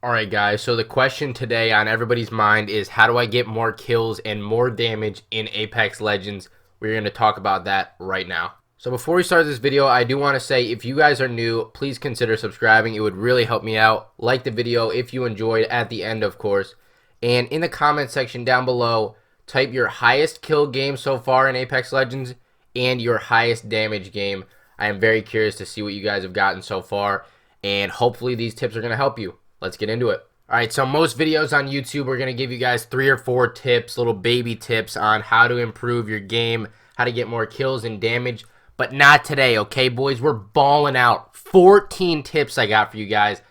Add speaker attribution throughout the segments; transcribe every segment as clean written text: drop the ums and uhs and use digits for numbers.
Speaker 1: Alright guys, so the question today on everybody's mind is how do I get more kills and more damage in Apex Legends? We're going to talk about that right now. So before we start this video, I do want to say if you guys are new, please consider subscribing. It would really help me out. Like the video if you enjoyed at the end, of course. And in the comment section down below, type your highest kill game so far in Apex Legends and your highest damage game. I am very curious to see what you guys have gotten so far, and hopefully these tips are going to help you. Let's get into it. Alright, so most videos on YouTube are going to give you guys 3 or 4 tips, little baby tips on how to improve your game, how to get more kills and damage, but not today, okay, boys? We're balling out. 14 tips I got for you guys.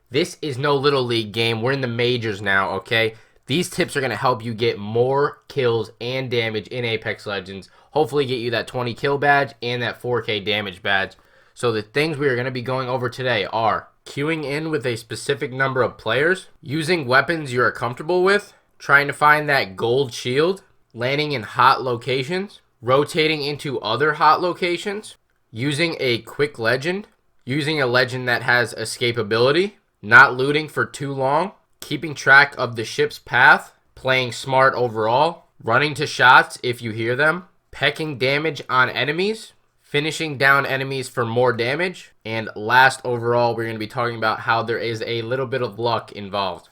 Speaker 1: This is no little league game. We're in the majors now, okay? These tips are going to help you get more kills and damage in Apex Legends. Hopefully get you that 20 kill badge and that 4K damage badge. So the things we are going to be going over today are queuing in with a specific number of players, using weapons you are comfortable with, trying to find that gold shield, landing in hot locations, rotating into other hot locations, using a quick legend, using a legend that has escapability, not looting for too long, keeping track of the ship's path, playing smart overall, running to shots if you hear them, pecking damage on enemies, finishing down enemies for more damage, and last overall, we're going to be talking about how there is a little bit of luck involved.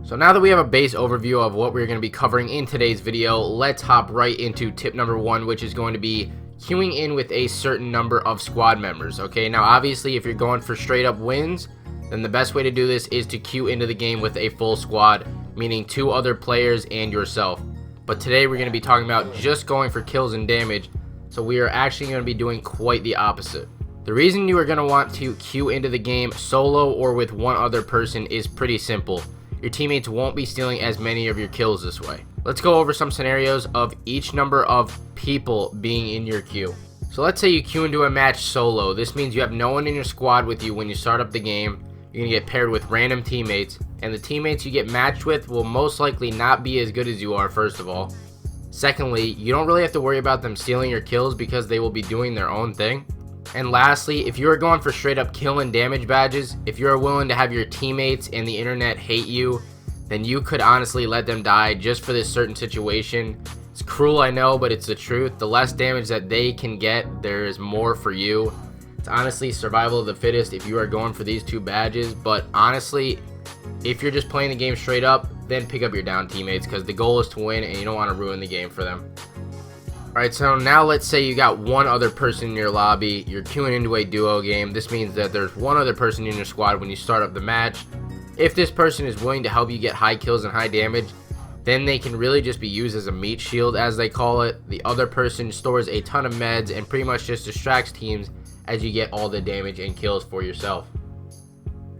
Speaker 1: So now that we have a base overview of what we're going to be covering in today's video, let's hop right into tip number 1, which is going to be queuing in with a certain number of squad members. Okay, now obviously if you're going for straight up wins, then the best way to do this is to queue into the game with a full squad, meaning 2 other players and yourself. But today we're going to be talking about just going for kills and damage, so we are actually going to be doing quite the opposite. The reason you are going to want to queue into the game solo or with one other person is pretty simple. Your teammates won't be stealing as many of your kills this way. Let's go over some scenarios of each number of people being in your queue. So let's say you queue into a match solo. This means you have no one in your squad with you when you start up the game. You're going to get paired with random teammates, and the teammates you get matched with will most likely not be as good as you are, first of all. Secondly, you don't really have to worry about them stealing your kills because they will be doing their own thing. And lastly, if you are going for straight up kill and damage badges, if you are willing to have your teammates and the internet hate you, then you could honestly let them die just for this certain situation. It's cruel, I know, but it's the truth. The less damage that they can get, there is more for you. It's honestly survival of the fittest if you are going for these 2 badges, but honestly, if you're just playing the game straight up, then pick up your down teammates because the goal is to win and you don't want to ruin the game for them. Alright, so now let's say you got one other person in your lobby, you're queuing into a duo game. This means that there's one other person in your squad when you start up the match. If this person is willing to help you get high kills and high damage, then they can really just be used as a meat shield, as they call it. The other person stores a ton of meds and pretty much just distracts teams as you get all the damage and kills for yourself.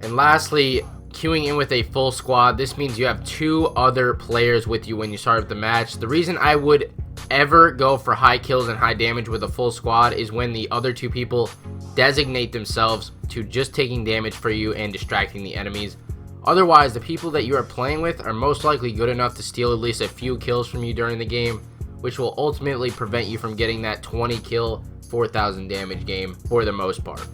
Speaker 1: And lastly, queuing in with a full squad. This means you have 2 other players with you when you start up the match. The reason I would ever go for high kills and high damage with a full squad is when the other 2 people designate themselves to just taking damage for you and distracting the enemies. Otherwise, the people that you are playing with are most likely good enough to steal at least a few kills from you during the game, which will ultimately prevent you from getting that 20 kill, 4,000 damage game for the most part.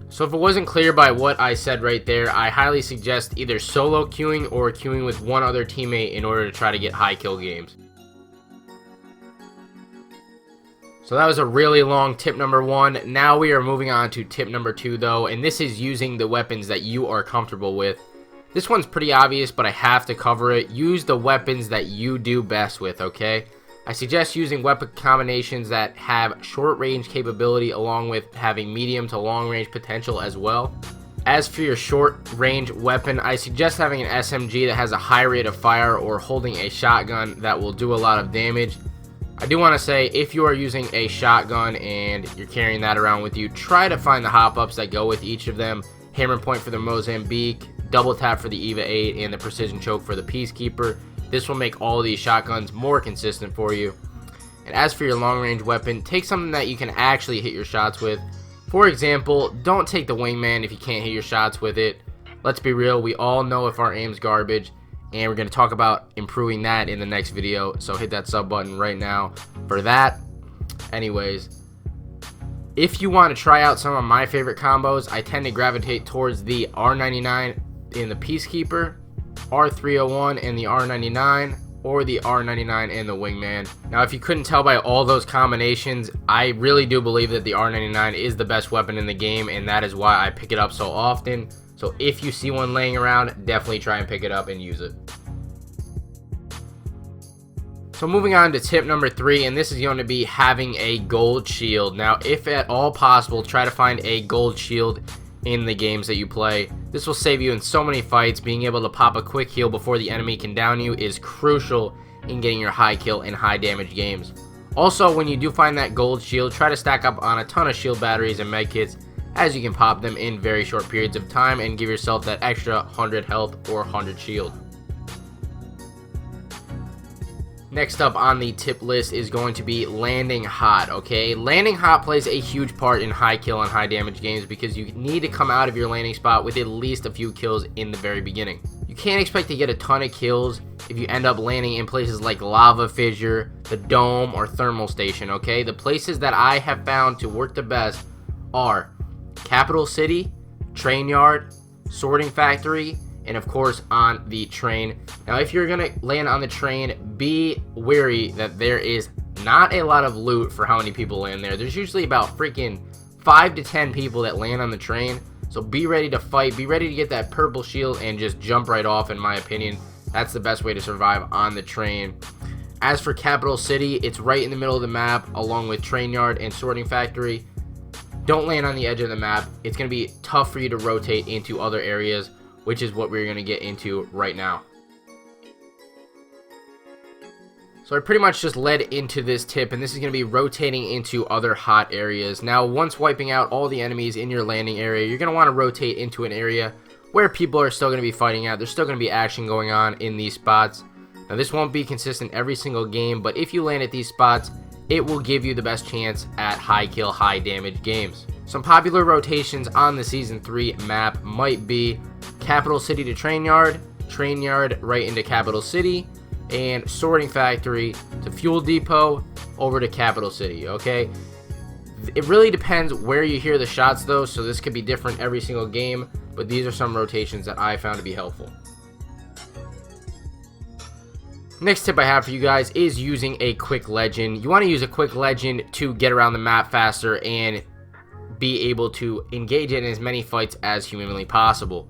Speaker 1: So if it wasn't clear by what I said right there, I highly suggest either solo queuing or queuing with one other teammate in order to try to get high kill games. So that was a really long tip number 1. Now we are moving on to tip number 2 though, and this is using the weapons that you are comfortable with. This one's pretty obvious, but I have to cover it. Use the weapons that you do best with, okay? I suggest using weapon combinations that have short range capability along with having medium to long range potential as well. As for your short range weapon, I suggest having an SMG that has a high rate of fire or holding a shotgun that will do a lot of damage. I do want to say, if you are using a shotgun and you're carrying that around with you, try to find the hop-ups that go with each of them. Hammer point for the Mozambique, double tap for the EVA 8, and the precision choke for the Peacekeeper. This will make all of these shotguns more consistent for you. And as for your long range weapon, take something that you can actually hit your shots with. For example, don't take the Wingman if you can't hit your shots with it. Let's be real, we all know if our aim's garbage, and we're going to talk about improving that in the next video, so hit that sub button right now for that. Anyways, If you want to try out some of my favorite combos, I tend to gravitate towards the R99 in the Peacekeeper, R301 and the R99, or the R99 and the Wingman. Now, if you couldn't tell by all those combinations, I really do believe that the R99 is the best weapon in the game, and that is why I pick it up so often. So if you see one laying around, definitely try and pick it up and use it. So moving on to tip number 3, and this is going to be having a gold shield. Now, if at all possible, try to find a gold shield in the games that you play. This will save you in so many fights. Being able to pop a quick heal before the enemy can down you is crucial in getting your high kill and high damage games. Also, when you do find that gold shield, try to stack up on a ton of shield batteries and medkits, as you can pop them in very short periods of time and give yourself that extra 100 health or 100 shield. Next up on the tip list is going to be landing hot, okay? Landing hot plays a huge part in high kill and high damage games because you need to come out of your landing spot with at least a few kills in the very beginning. You can't expect to get a ton of kills if you end up landing in places like Lava Fissure, the Dome, or Thermal Station, okay? The places that I have found to work the best are Capital City, Train Yard, Sorting Factory, and of course on the train. Now, if you're gonna land on the train, be wary that there is not a lot of loot for how many people land there. There's usually about freaking 5 to 10 people that land on the train, so be ready to fight, be ready to get that purple shield and just jump right off. In my opinion, that's the best way to survive on the train. As for Capital City, it's right in the middle of the map along with Train Yard and Sorting Factory. Don't land on the edge of the map. It's gonna be tough for you to rotate into other areas, which is what we're going to get into right now. So I pretty much just led into this tip, and this is going to be rotating into other hot areas. Now, once wiping out all the enemies in your landing area, you're going to want to rotate into an area where people are still going to be fighting at. There's still going to be action going on in these spots. Now, this won't be consistent every single game, but if you land at these spots, it will give you the best chance at high kill, high damage games. Some popular rotations on the Season 3 map might be Capital City to Train Yard right into Capital City, and Sorting Factory to Fuel Depot over to Capital City, okay? It really depends where you hear the shots though, so this could be different every single game, but these are some rotations that I found to be helpful. Next tip I have for you guys is using a quick legend. You want to use a quick legend to get around the map faster and be able to engage in as many fights as humanly possible.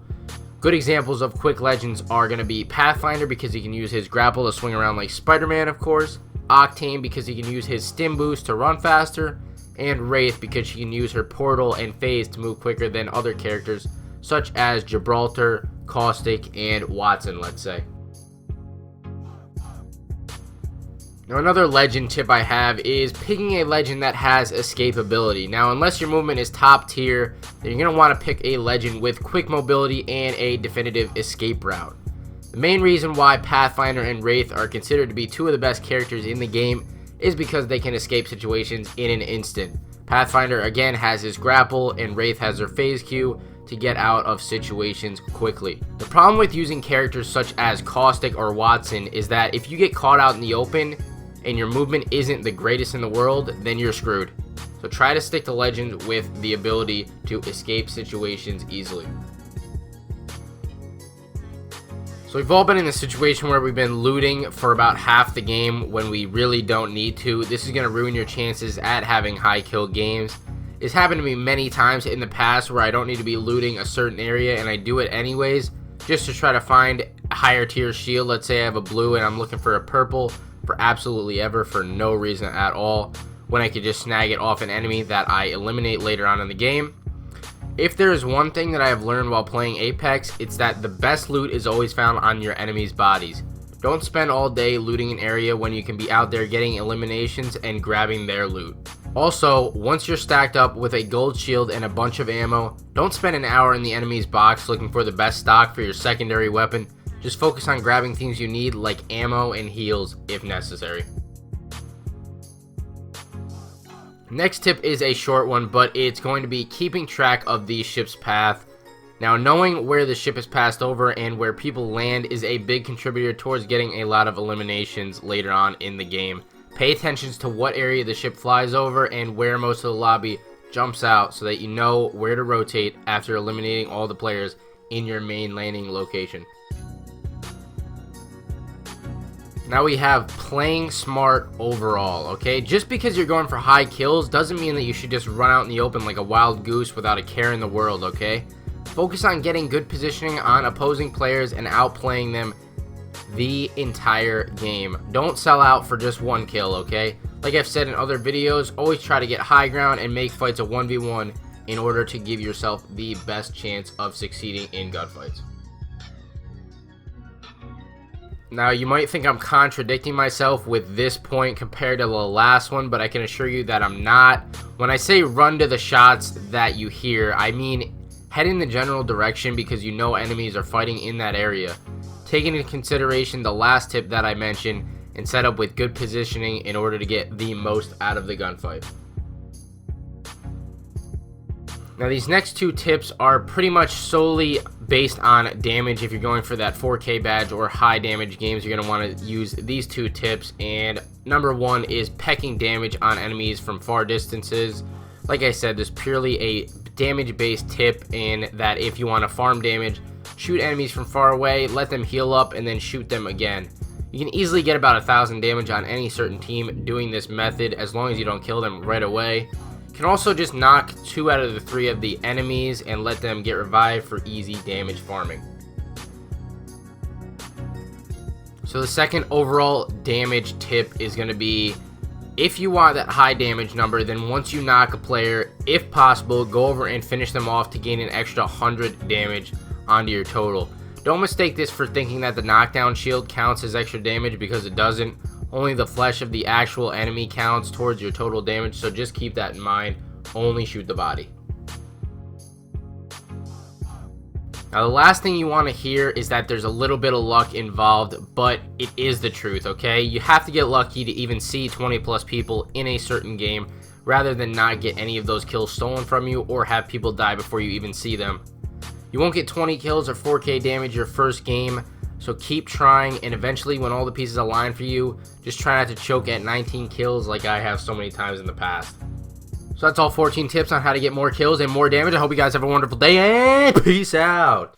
Speaker 1: Good examples of quick legends are going to be Pathfinder, because he can use his grapple to swing around like Spider-Man, of course. Octane, because he can use his stim boost to run faster. And Wraith, because she can use her portal and phase to move quicker than other characters such as Gibraltar, Caustic, and Watson, let's say. Now, another legend tip I have is picking a legend that has escapability. Now, unless your movement is top tier, then you're going to want to pick a legend with quick mobility and a definitive escape route. The main reason why Pathfinder and Wraith are considered to be two of the best characters in the game is because they can escape situations in an instant. Pathfinder, again, has his grapple, and Wraith has her phase Q to get out of situations quickly. The problem with using characters such as Caustic or Watson is that if you get caught out in the open and your movement isn't the greatest in the world, then you're screwed. So try to stick to legends with the ability to escape situations easily. So we've all been in a situation where we've been looting for about half the game when we really don't need to. This is going to ruin your chances at having high kill games. It's happened to me many times in the past where I don't need to be looting a certain area and I do it anyways just to try to find a higher tier shield. Let's say I have a blue and I'm looking for a purple for absolutely ever for no reason at all, when I could just snag it off an enemy that I eliminate later on in the game. If there is one thing that I have learned while playing Apex, it's that the best loot is always found on your enemies' bodies. Don't spend all day looting an area when you can be out there getting eliminations and grabbing their loot. Also, once you're stacked up with a gold shield and a bunch of ammo, don't spend an hour in the enemy's box looking for the best stock for your secondary weapon. Just focus on grabbing things you need like ammo and heals if necessary. Next tip is a short one, but it's going to be keeping track of the ship's path. Now, knowing where the ship has passed over and where people land is a big contributor towards getting a lot of eliminations later on in the game. Pay attention to what area the ship flies over and where most of the lobby jumps out so that you know where to rotate after eliminating all the players in your main landing location. Now we have playing smart overall, okay? Just because you're going for high kills doesn't mean that you should just run out in the open like a wild goose without a care in the world, okay? Focus on getting good positioning on opposing players and outplaying them the entire game. Don't sell out for just one kill, okay? Like I've said in other videos, always try to get high ground and make fights a 1v1 in order to give yourself the best chance of succeeding in gunfights. Now, you might think I'm contradicting myself with this point compared to the last one, but I can assure you that I'm not. When I say run to the shots that you hear, I mean head in the general direction because you know enemies are fighting in that area. Take into consideration the last tip that I mentioned and set up with good positioning in order to get the most out of the gunfight. Now, these next two tips are pretty much solely based on damage. If you're going for that 4K badge or high damage games, you're going to want to use these two tips. And number one is pecking damage on enemies from far distances. Like I said, this is purely a damage based tip in that if you want to farm damage, shoot enemies from far away, let them heal up, and then shoot them again. You can easily get about 1,000 damage on any certain team doing this method as long as you don't kill them right away. You can also just knock 2 out of the 3 of the enemies and let them get revived for easy damage farming. So the second overall damage tip is going to be, if you want that high damage number, then once you knock a player, if possible, go over and finish them off to gain an extra 100 damage onto your total. Don't mistake this for thinking that the knockdown shield counts as extra damage, because it doesn't. Only the flesh of the actual enemy counts towards your total damage, so just keep that in mind. Only shoot the body. Now, the last thing you want to hear is that there's a little bit of luck involved, but it is the truth, okay? You have to get lucky to even see 20 plus people in a certain game, rather than not get any of those kills stolen from you or have people die before you even see them. You won't get 20 kills or 4K damage your first game, so keep trying, and eventually when all the pieces align for you, just try not to choke at 19 kills like I have so many times in the past. So that's all 14 tips on how to get more kills and more damage. I hope you guys have a wonderful day, and peace out.